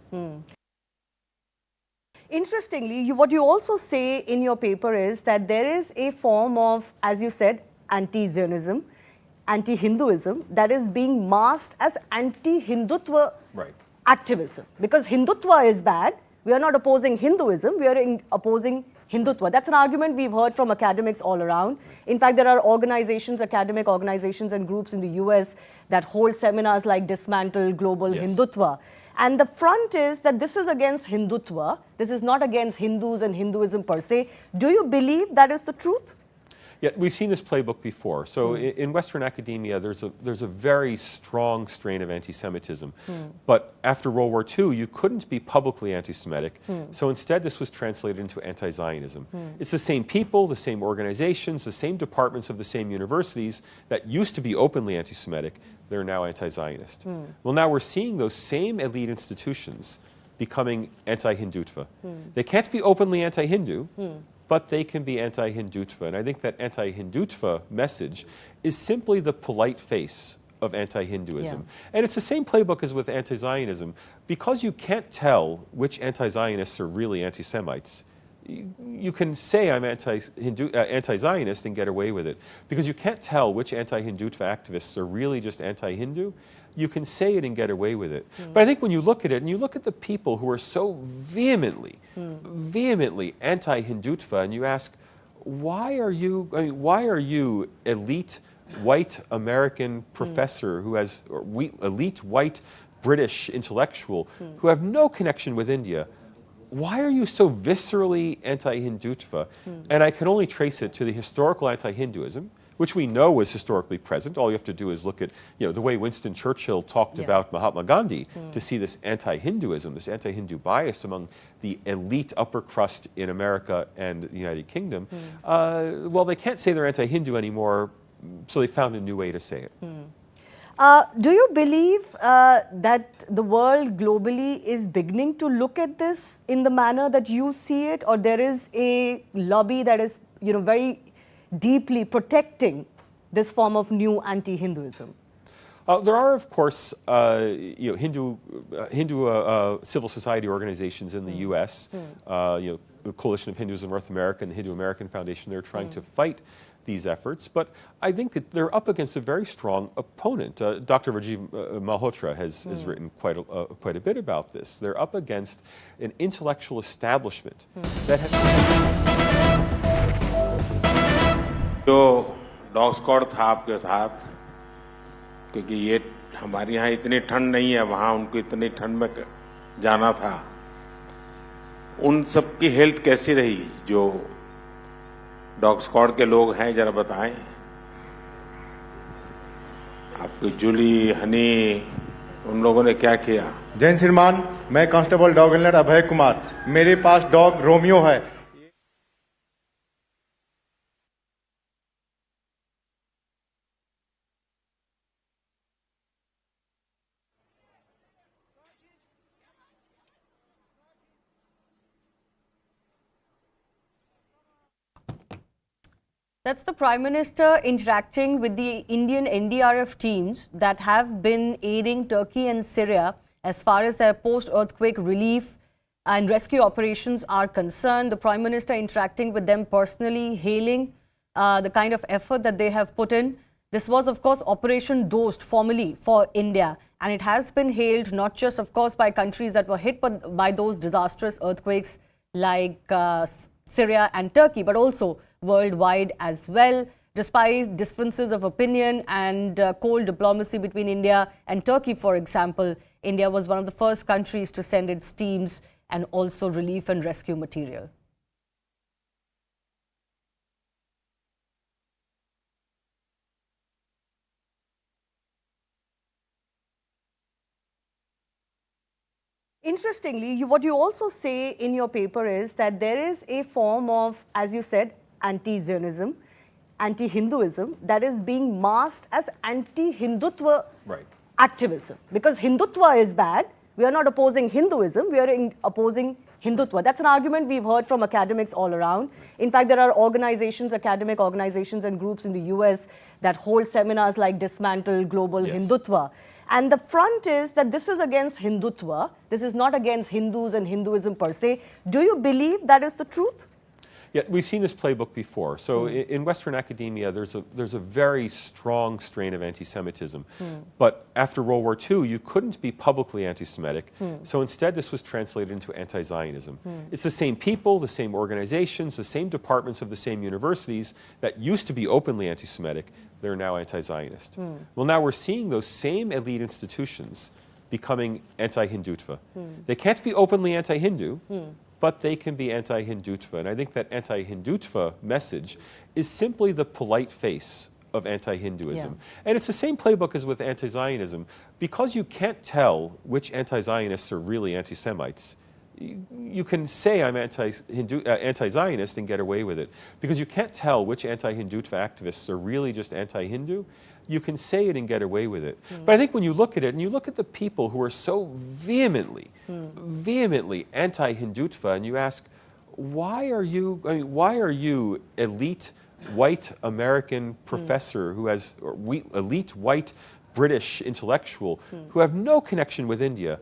Interestingly, what you also say in your paper is that there is a form of, as you said, anti-Zionism, anti-Hinduism that is being masked as anti-Hindutva activism. Because Hindutva is bad, we are not opposing Hinduism, we are opposing Hindutva. That's an argument we've heard from academics all around. In fact, there are organizations, academic organizations and groups in the US that hold seminars like Dismantle Global Hindutva. And the front is that this is against Hindutva. This is not against Hindus and Hinduism per se. Do you believe that is the truth? Yeah, we've seen this playbook before. So in Western academia, there's a very strong strain of anti-Semitism. But after World War II, you couldn't be publicly anti-Semitic. So instead, this was translated into anti-Zionism. It's the same people, the same organizations, the same departments of the same universities that used to be openly anti-Semitic. They're now anti-Zionist. Well, now we're seeing those same elite institutions becoming anti-Hindutva. They can't be openly anti-Hindu, but they can be anti-Hindutva. And I think that anti-Hindutva message is simply the polite face of anti-Hinduism. And it's the same playbook as with anti-Zionism. Because you can't tell which anti-Zionists are really anti-Semites, you can say I'm anti-Zionist and get away with it. Because you can't tell which anti-Hindutva activists are really just anti-Hindu, you can say it and get away with it. But I think when you look at it, and you look at the people who are so vehemently anti-Hindutva, and you ask, why are you elite white American professor who has, or elite white British intellectual who have no connection with India, why are you so viscerally anti-Hindutva? And I can only trace it to the historical anti-Hinduism, which we know was historically present. All you have to do is look at the way Winston Churchill talked about Mahatma Gandhi to see this anti-Hinduism, this anti-Hindu bias among the elite upper crust in America and the United Kingdom. Well, they can't say they're anti-Hindu anymore, so they found a new way to say it. Do you believe that the world globally is beginning to look at this in the manner that you see it, or there is a lobby that is very deeply protecting this form of new anti-Hinduism? There are, of course, Hindu civil society organizations in the U.S. The Coalition of Hindus in North America and the Hindu American Foundation. They're trying to fight these efforts, but I think that they're up against a very strong opponent. Dr. Rajiv Malhotra has written quite a bit about this. They're up against an intellectual establishment that has... जो dog squad था आपके साथ, क्योंकि ये हमारे यहाँ इतनी ठंड नहीं है, वहाँ उनको इतनी ठंड में जाना था, उन सब की हेल्थ कैसी रही? जो डॉग स्क्वाड के लोग हैं, जरा बताएं। आपकी जूली, हनी, उन लोगों ने क्या किया? जैन श्रीमान, मैं कांस्टेबल डॉग एलनर अभय कुमार, मेरे पास डॉग रोमियो है। That's the Prime Minister interacting with the Indian NDRF teams that have been aiding Turkey and Syria as far as their post-earthquake relief and rescue operations are concerned. The Prime Minister interacting with them personally, hailing the kind of effort that they have put in. This was, of course, Operation Dost formally for India, and it has been hailed not just, of course, by countries that were hit by those disastrous earthquakes like Syria and Turkey, but also worldwide as well. Despite differences of opinion and cold diplomacy between India and Turkey, for example, India was one of the first countries to send its teams and also relief and rescue material. Interestingly, what you also say in your paper is that there is a form of, as you said, anti-Zionism, anti-Hinduism that is being masked as anti-Hindutva activism. Because Hindutva is bad, we are not opposing Hinduism, we are opposing Hindutva. That's an argument we've heard from academics all around. In fact, there are organizations, academic organizations and groups in the US that hold seminars like Dismantle Global Hindutva. And the front is that this is against Hindutva. This is not against Hindus and Hinduism per se. Do you believe that is the truth? Yeah, we've seen this playbook before. So in Western academia, there's a very strong strain of anti-Semitism. But after World War II, you couldn't be publicly anti-Semitic. So instead, this was translated into anti-Zionism. It's the same people, the same organizations, the same departments of the same universities that used to be openly anti-Semitic. They're now anti-Zionist. Well, now we're seeing those same elite institutions becoming anti-Hindutva. They can't be openly anti-Hindu, but they can be anti-Hindutva. And I think that anti-Hindutva message is simply the polite face of anti-Hinduism. And it's the same playbook as with anti-Zionism. Because you can't tell which anti-Zionists are really anti-Semites, you can say I'm anti-Zionist and get away with it. Because you can't tell which anti-Hindutva activists are really just anti-Hindu, you can say it and get away with it. But I think when you look at it, and you look at the people who are so vehemently anti-Hindutva, and you ask, why are you elite white American professor who has, or elite white British intellectual who have no connection with India,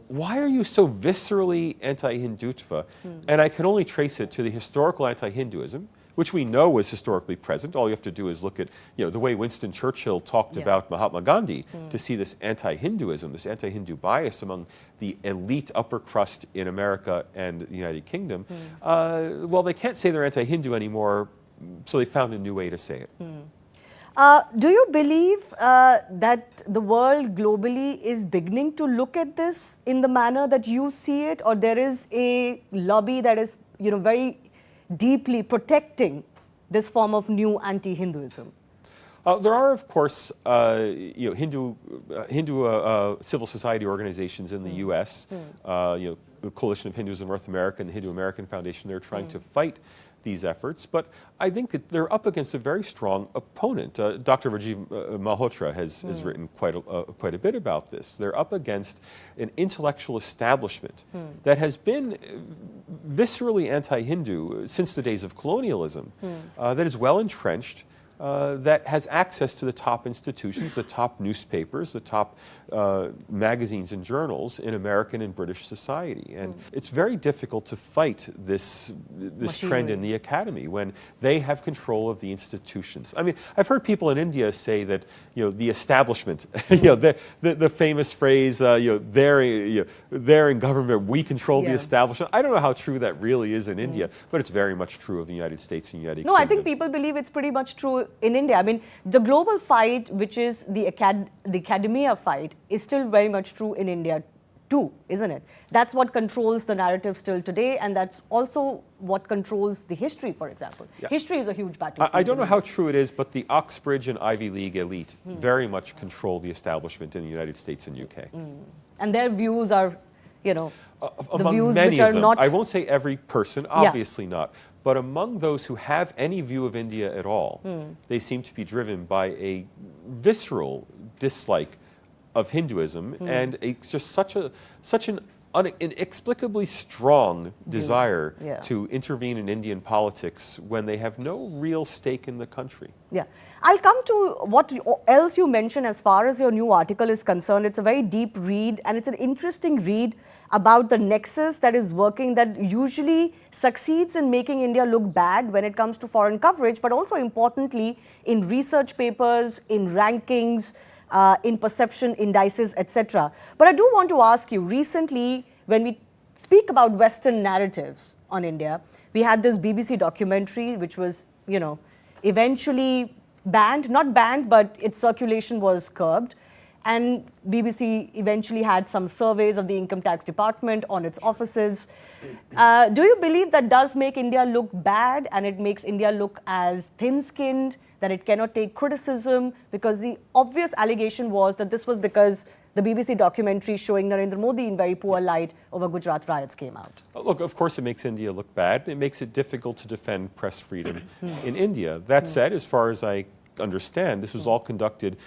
why are you so viscerally anti-Hindutva? And I can only trace it to the historical anti-Hinduism, which we know was historically present. All you have to do is look at the way Winston Churchill talked about Mahatma Gandhi to see this anti-Hinduism, this anti-Hindu bias among the elite upper crust in America and the United Kingdom. Well, they can't say they're anti-Hindu anymore, so they found a new way to say it. Do you believe that the world globally is beginning to look at this in the manner that you see it, or there is a lobby that is very deeply protecting this form of new anti-Hinduism? There are, of course, Hindu civil society organizations in the U.S., the Coalition of Hindus in North America and the Hindu American Foundation. They're trying to fight these efforts, but I think that they're up against a very strong opponent. Dr. Rajiv Malhotra has written quite a bit about this. They're up against an intellectual establishment that has been viscerally anti-Hindu since the days of colonialism, that is well entrenched, that has access to the top institutions, the top newspapers, the top magazines and journals in American and British society. And it's very difficult to fight this trend in the academy when they have control of the institutions. I mean, I've heard people in India say that the establishment, the famous phrase, they're in government, we control the establishment. I don't know how true that really is in India, but it's very much true of the United States and United Kingdom. No, I think people believe it's pretty much true in India. I mean, the global fight, which is the academia fight, is still very much true in India too, isn't it? That's what controls the narrative still today, and that's also what controls the history, for example. History is a huge battle. I don't know how true it is, but the Oxbridge and Ivy League elite very much control the establishment in the United States and UK. And their views are, the among views many which are of them. not... I won't say every person, obviously not. But among those who have any view of India at all, they seem to be driven by a visceral dislike of Hinduism and just such an inexplicably strong desire to intervene in Indian politics when they have no real stake in the country. Yeah. I'll come to what else you mentioned as far as your new article is concerned. It's a very deep read, and it's an interesting read about the nexus that is working, that usually succeeds in making India look bad when it comes to foreign coverage, but also importantly in research papers, in rankings, in perception indices, etc. But I do want to ask you, recently when we speak about Western narratives on India, we had this BBC documentary which was, eventually banned, not banned, but its circulation was curbed. And BBC eventually had some surveys of the Income Tax Department on its offices. Do you believe that does make India look bad, and it makes India look as thin-skinned, that it cannot take criticism? Because the obvious allegation was that this was because the BBC documentary showing Narendra Modi in very poor light over Gujarat riots came out. Look, of course it makes India look bad. It makes it difficult to defend press freedom in India. That said, as far as I understand, this was all conducted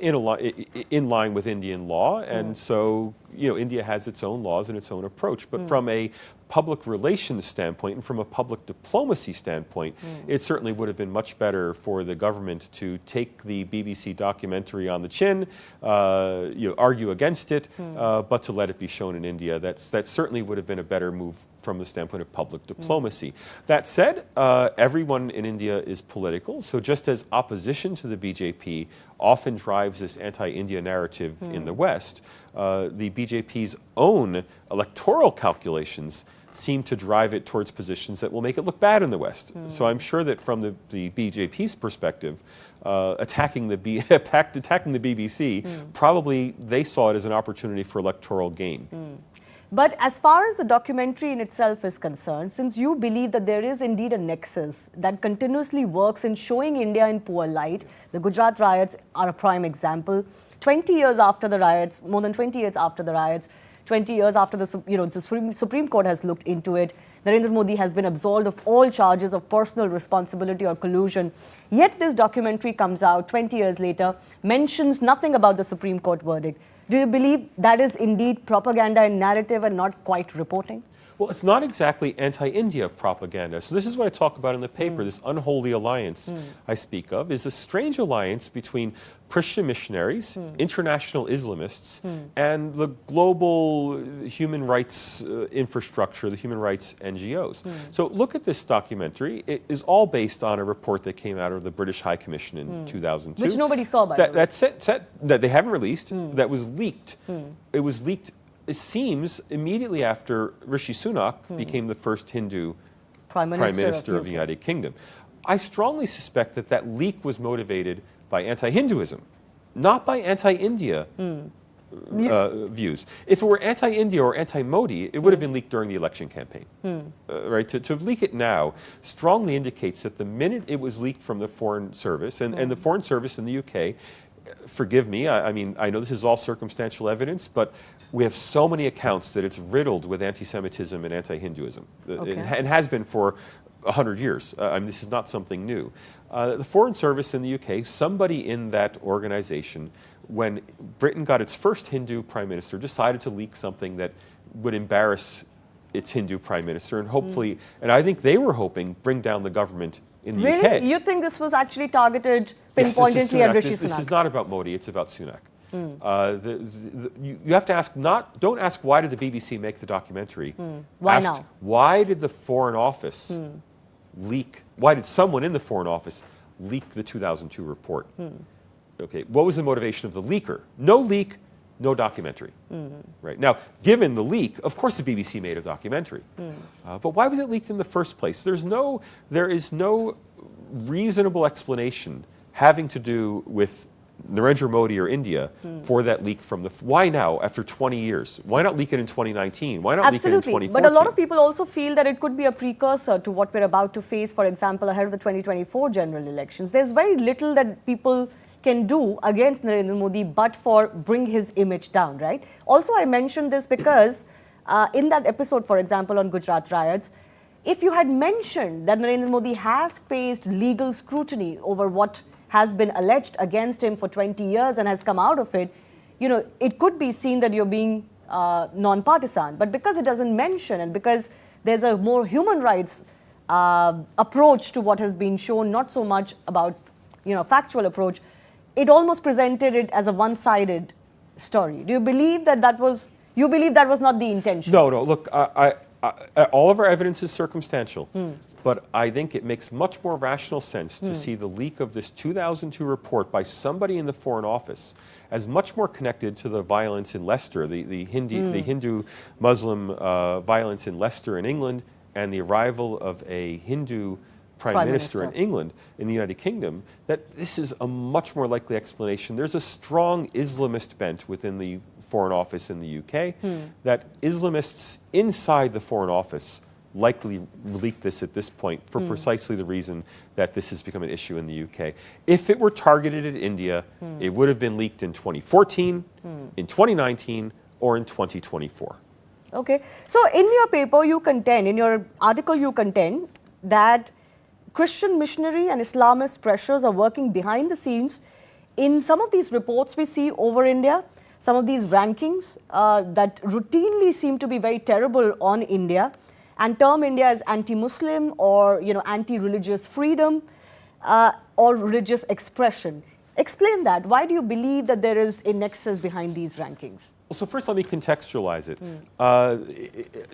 in line with Indian law, and so India has its own laws and its own approach, but from a public relations standpoint and from a public diplomacy standpoint, it certainly would have been much better for the government to take the BBC documentary on the chin, argue against it, but to let it be shown in India. That certainly would have been a better move from the standpoint of public diplomacy. That said, everyone in India is political, so just as opposition to the BJP often drives this anti-India narrative in the West, the BJP's own electoral calculations seem to drive it towards positions that will make it look bad in the West. So I'm sure that from the BJP's perspective, attacking the BBC, probably they saw it as an opportunity for electoral gain. But as far as the documentary in itself is concerned, since you believe that there is indeed a nexus that continuously works in showing India in poor light, the Gujarat riots are a prime example. 20 years after the riots, more than 20 years after the riots, 20 years after the Supreme Court has looked into it, Narendra Modi has been absolved of all charges of personal responsibility or collusion. Yet this documentary comes out 20 years later, mentions nothing about the Supreme Court verdict. Do you believe that is indeed propaganda and narrative and not quite reporting? Well, it's not exactly anti-India propaganda. So this is what I talk about in the paper. This unholy alliance I speak of is a strange alliance between Christian missionaries, international Islamists, and the global human rights infrastructure, the human rights NGOs. So look at this documentary. It is all based on a report that came out of the British High Commission in 2002. Which nobody saw, by the way. That they haven't released, that was leaked. It was leaked, it seems, immediately after Rishi Sunak became the first Hindu Prime Minister of the United Kingdom. I strongly suspect that that leak was motivated by anti-Hinduism, not by anti-India views. If it were anti-India or anti-Modi, it would have been leaked during the election campaign. Right? To leak it now strongly indicates that the minute it was leaked from the Foreign Service, and the Foreign Service in the UK, forgive me, I mean, I know this is all circumstantial evidence, but we have so many accounts that it's riddled with anti-Semitism and anti-Hinduism, and has been for 100 years. I mean, this is not something new. The Foreign Service in the UK, somebody in that organization, when Britain got its first Hindu Prime Minister, decided to leak something that would embarrass its Hindu Prime Minister and hopefully, and I think they were hoping, bring down the government in the UK. Really? You think this was actually targeted pinpointedly at Rishi Sunak? This is not about Modi, it's about Sunak. You have to ask, don't ask why did the BBC make the documentary. Why ask, now? Why did the Foreign Office leak, why did someone in the Foreign Office leak the 2002 report? Okay, what was the motivation of the leaker? No leak, no documentary. Right. Now, given the leak, of course the BBC made a documentary. But why was it leaked in the first place? There is no reasonable explanation having to do with Narendra Modi or India for that leak from the... Why now, after 20 years? Why not leak it in 2019? Why not leak it in 2014? But a lot of people also feel that it could be a precursor to what we're about to face, for example, ahead of the 2024 general elections. There's very little that people can do against Narendra Modi but for bring his image down, right? Also, I mentioned this because in that episode, for example, on Gujarat riots, if you had mentioned that Narendra Modi has faced legal scrutiny over what has been alleged against him for 20 years and has come out of it, it could be seen that you're being non-partisan. But because it doesn't mention and because there's a more human rights approach to what has been shown, not so much about, factual approach, it almost presented it as a one-sided story. Do you believe that was not the intention? No. Look, all of our evidence is circumstantial. But I think it makes much more rational sense to see the leak of this 2002 report by somebody in the Foreign Office as much more connected to the violence in Leicester, the Hindu-Muslim violence in Leicester in England, and the arrival of a Hindu Prime Minister in England, in the United Kingdom, that this is a much more likely explanation. There's a strong Islamist bent within the Foreign Office in the UK, that Islamists inside the Foreign Office likely leaked this at this point for precisely the reason that this has become an issue in the UK. If it were targeted at India, it would have been leaked in 2014, in 2019, or in 2024. Okay. So in your paper, in your article, you contend that Christian missionary and Islamist pressures are working behind the scenes in some of these reports we see over India. some of these rankings that routinely seem to be very terrible on India and term India as anti-Muslim or, anti-religious freedom or religious expression. Explain that. Why do you believe that there is a nexus behind these rankings? Well, so first let me contextualize it.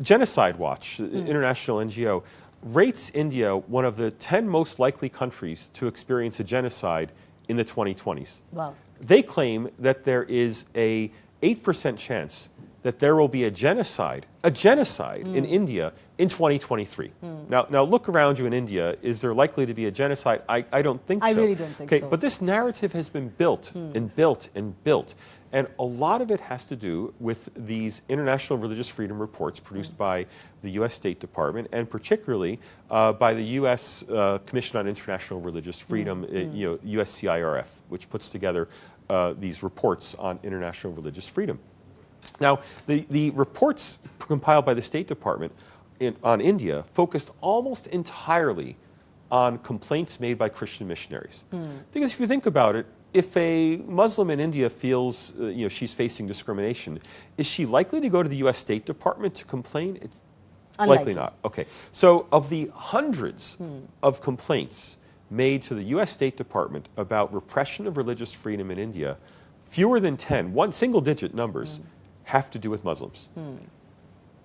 Genocide Watch, international NGO, rates India one of the 10 most likely countries to experience a genocide in the 2020s. Wow. They claim that there is a 8% chance that there will be a genocide in India in 2023. Now look around you in India. Is there likely to be a genocide? I don't think so. I really don't think so. But this narrative has been built and built and built. And a lot of it has to do with these international religious freedom reports produced by the U.S. State Department and particularly by the U.S. Commission on International Religious Freedom, USCIRF, which puts together these reports on international religious freedom. Now, the reports compiled by the State Department on India focused almost entirely on complaints made by Christian missionaries. Because if you think about it, if a Muslim in India feels she's facing discrimination, is she likely to go to the U.S. State Department to complain? It's likely not. Okay. So of the hundreds of complaints made to the U.S. State Department about repression of religious freedom in India, fewer than 10, single-digit numbers, have to do with Muslims.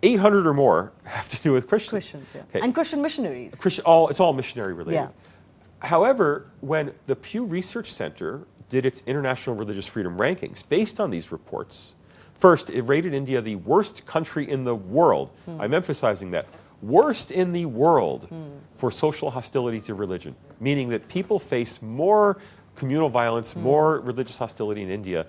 800 or more have to do with Christians. Christians, yeah. Okay. And Christian missionaries. It's all missionary related. Yeah. However, when the Pew Research Center did its international religious freedom rankings based on these reports, first, it rated India the worst country in the world. I'm emphasizing that. Worst in the world for social hostility to religion, meaning that people face more communal violence, more religious hostility in India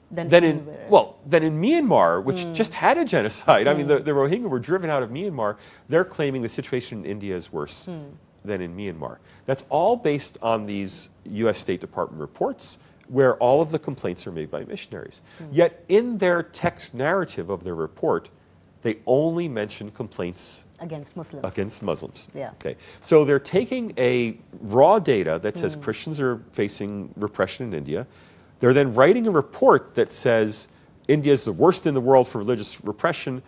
than in Myanmar, which just had a genocide. I mean, the Rohingya were driven out of Myanmar. They're claiming the situation in India is worse than in Myanmar. That's all based on these U.S. State Department reports where all of the complaints are made by missionaries. Yet in their text narrative of their report, they only mention complaints against Muslims. Against Muslims. Yeah. Okay. So they're taking a raw data that says Christians are facing repression in India. They're then writing a report that says India is the worst in the world for religious repression,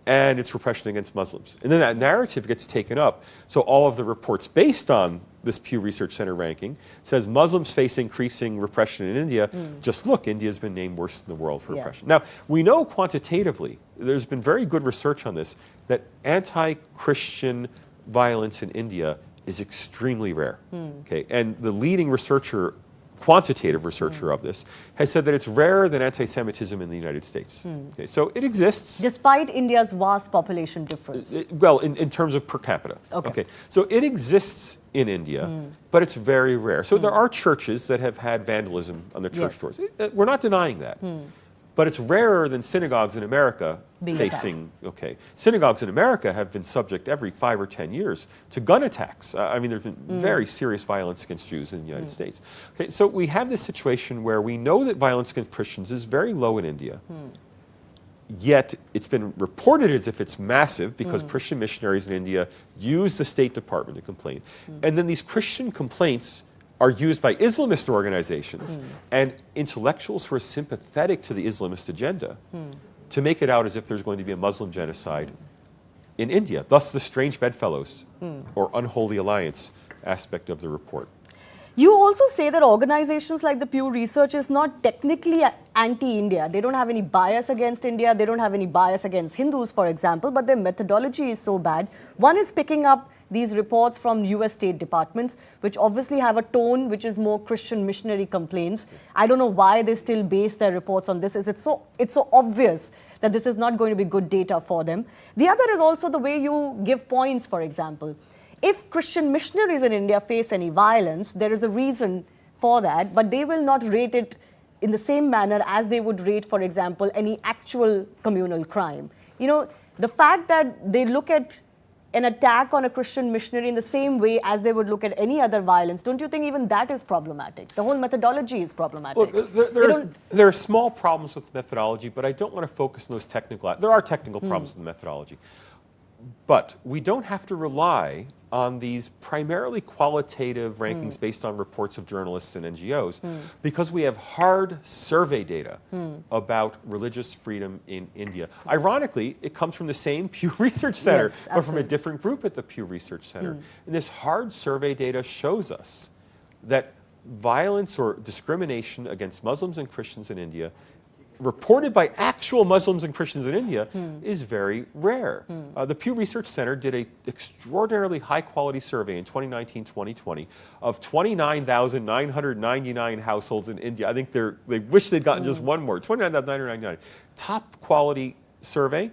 and it's repression against Muslims. And then that narrative gets taken up. So all of the reports based on this Pew Research Center ranking says Muslims face increasing repression in India. Just look, India's been named worst in the world for repression. Now, we know quantitatively, there's been very good research on this, that anti-Christian violence in India is extremely rare. Okay, and the leading quantitative researcher of this, has said that it's rarer than anti-Semitism in the United States. Okay, so it exists. Despite India's vast population difference. In terms of per capita. Okay. So it exists in India, but it's very rare. So there are churches that have had vandalism on their church doors. We're not denying that. But it's rarer than synagogues in America facing, synagogues in America have been subject every 5 or 10 years to gun attacks. I mean, there's been very serious violence against Jews in the United States. Okay, so we have this situation where we know that violence against Christians is very low in India, yet it's been reported as if it's massive because Christian missionaries in India use the State Department to complain. And then these Christian complaints are used by Islamist organizations and intellectuals who are sympathetic to the Islamist agenda to make it out as if there's going to be a Muslim genocide in India. Thus the strange bedfellows or unholy alliance aspect of the report. You also say that organizations like the Pew Research is not technically anti-India. They don't have any bias against India. They don't have any bias against Hindus, for example, but their methodology is so bad. One is picking up these reports from US State Departments, which obviously have a tone which is more Christian missionary complaints. I don't know why they still base their reports on this. It's so obvious that this is not going to be good data for them. The other is also the way you give points, for example. If Christian missionaries in India face any violence, there is a reason for that, but they will not rate it in the same manner as they would rate, for example, any actual communal crime. You know, the fact that they look at an attack on a Christian missionary in the same way as they would look at any other violence, don't you think even that is problematic? The whole methodology is problematic. Well, there are small problems with methodology, but I don't want to focus on those technical. There are technical problems with the methodology. But we don't have to rely on these primarily qualitative rankings based on reports of journalists and NGOs because we have hard survey data about religious freedom in India. Ironically, it comes from the same Pew Research Center, Yes, but from a different group at the Pew Research Center. And this hard survey data shows us that violence or discrimination against Muslims and Christians in India reported by actual Muslims and Christians in India is very rare. The Pew Research Center did an extraordinarily high-quality survey in 2019-2020 of 29,999 households in India. I think they wish they'd gotten just one more, 29,999. Top quality survey,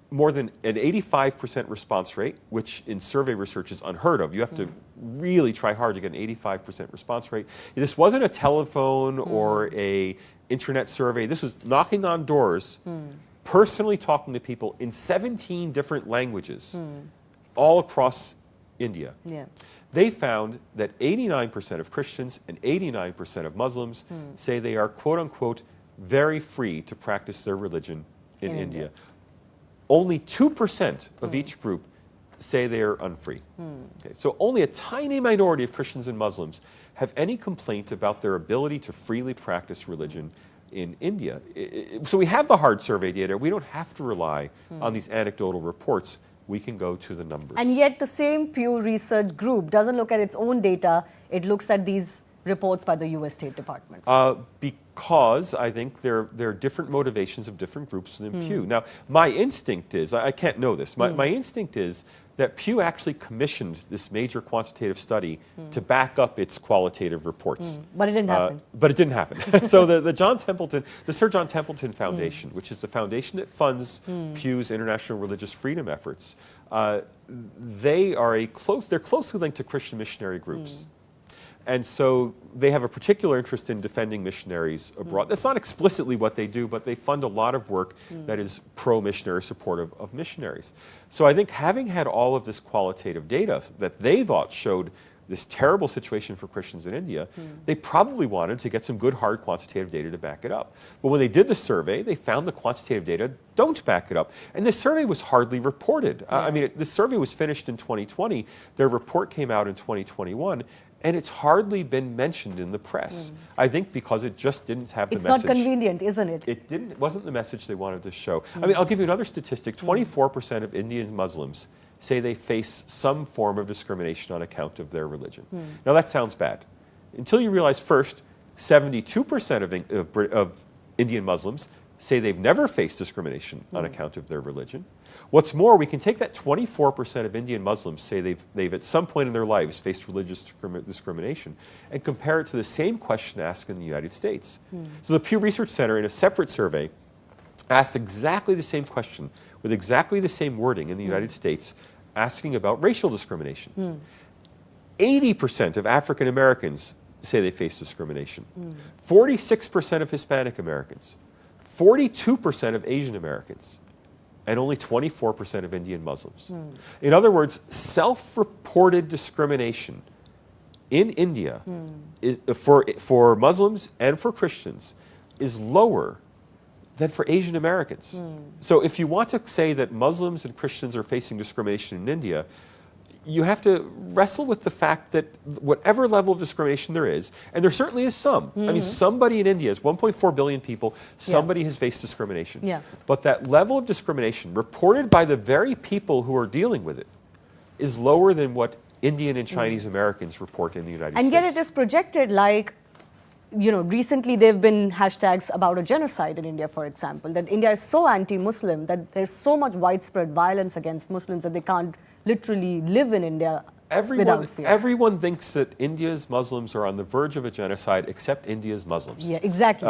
more than an 85% response rate, which in survey research is unheard of. You have to really try hard to get an 85% response rate. This wasn't a telephone or a internet survey. This was knocking on doors, personally talking to people in 17 different languages all across India. Yeah. They found that 89% of Christians and 89% of Muslims say they are, quote unquote, very free to practice their religion in India. Only 2% of each group say they are unfree. Okay, so only a tiny minority of Christians and Muslims have any complaint about their ability to freely practice religion in India. So we have the hard survey data. We don't have to rely on these anecdotal reports. We can go to the numbers. And yet the same Pew Research group doesn't look at its own data. It looks at these reports by the US State Department. Because I think there are different motivations of different groups within Pew. Now, my instinct is, I can't know this, my instinct is that Pew actually commissioned this major quantitative study to back up its qualitative reports. But it didn't happen. But it didn't happen. So the Sir John Templeton Foundation, which is the foundation that funds Pew's international religious freedom efforts, they're closely linked to Christian missionary groups. And so they have a particular interest in defending missionaries abroad. That's not explicitly what they do, but they fund a lot of work that is pro-missionary, supportive of missionaries. So I think having had all of this qualitative data that they thought showed this terrible situation for Christians in India, they probably wanted to get some good hard quantitative data to back it up. But when they did the survey, they found the quantitative data don't back it up. And this survey was hardly reported. I mean, this survey was finished in 2020. Their report came out in 2021. And it's hardly been mentioned in the press. I think because it just didn't have the message. It's not convenient, isn't it? It wasn't the message they wanted to show. I mean, I'll give you another statistic. 24% of Indian Muslims say they face some form of discrimination on account of their religion. Now that sounds bad. Until you realize first, 72% of Indian Muslims say they've never faced discrimination on account of their religion. What's more, we can take that 24% of Indian Muslims say they've at some point in their lives faced religious discrimination and compare it to the same question asked in the United States. So the Pew Research Center, in a separate survey, asked exactly the same question with exactly the same wording in the United States, asking about racial discrimination. 80% of African Americans say they face discrimination. 46% of Hispanic Americans. 42% of Asian Americans, and only 24% of Indian Muslims. In other words, self-reported discrimination in India is, for Muslims and for Christians is lower than for Asian Americans. So if you want to say that Muslims and Christians are facing discrimination in India, you have to wrestle with the fact that whatever level of discrimination there is, and there certainly is some. I mean, somebody in India, is 1.4 billion people, somebody has faced discrimination. But that level of discrimination, reported by the very people who are dealing with it, is lower than what Indian and Chinese Americans report in the United States. And yet it is projected like, you know, recently there have been hashtags about a genocide in India, for example, that India is so anti-Muslim, that there's so much widespread violence against Muslims that they can't literally live in India without fear. Everyone thinks that India's Muslims are on the verge of a genocide, except India's Muslims. Yeah, exactly.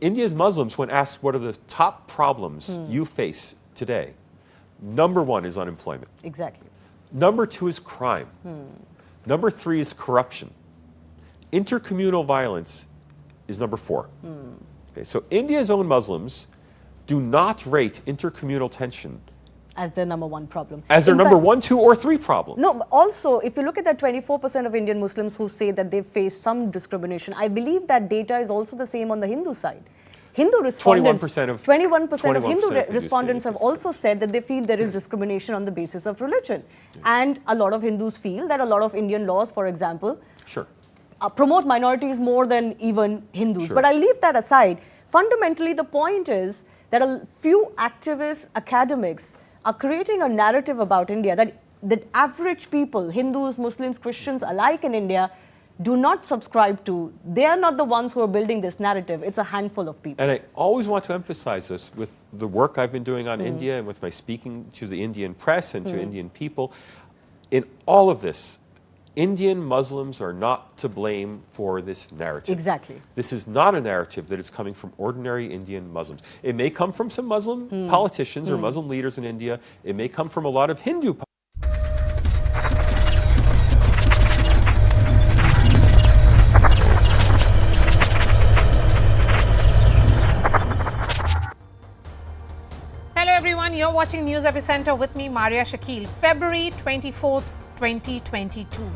India's Muslims, when asked what are the top problems you face today, number one is unemployment. Exactly. Number two is crime. Number three is corruption. Intercommunal violence is number four. Okay, so India's own Muslims do not rate intercommunal tension as their number one problem. As their number one, two, or three problem. No, but also, if you look at that 24% of Indian Muslims who say that they face some discrimination, I believe that data is also the same on the Hindu side. Hindu respondents, 21% of 21% of Hindu 21% of respondents have also said that they feel there is discrimination on the basis of religion. And a lot of Hindus feel that a lot of Indian laws, for example, Sure. promote minorities more than even Hindus. Sure. But I'll leave that aside. Fundamentally, the point is that a few activists, academics are creating a narrative about India that average people, Hindus, Muslims, Christians alike in India, do not subscribe to. They are not the ones who are building this narrative. It's a handful of people. And I always want to emphasize this with the work I've been doing on India and with my speaking to the Indian press and to Indian people. In all of this, Indian Muslims are not to blame for this narrative. Exactly. This is not a narrative that is coming from ordinary Indian Muslims. It may come from some Muslim politicians or Muslim leaders in India. It may come from a lot of Hindu Hello everyone, you're watching News Epicenter with me, Maria Shakil. February 24th, 2022.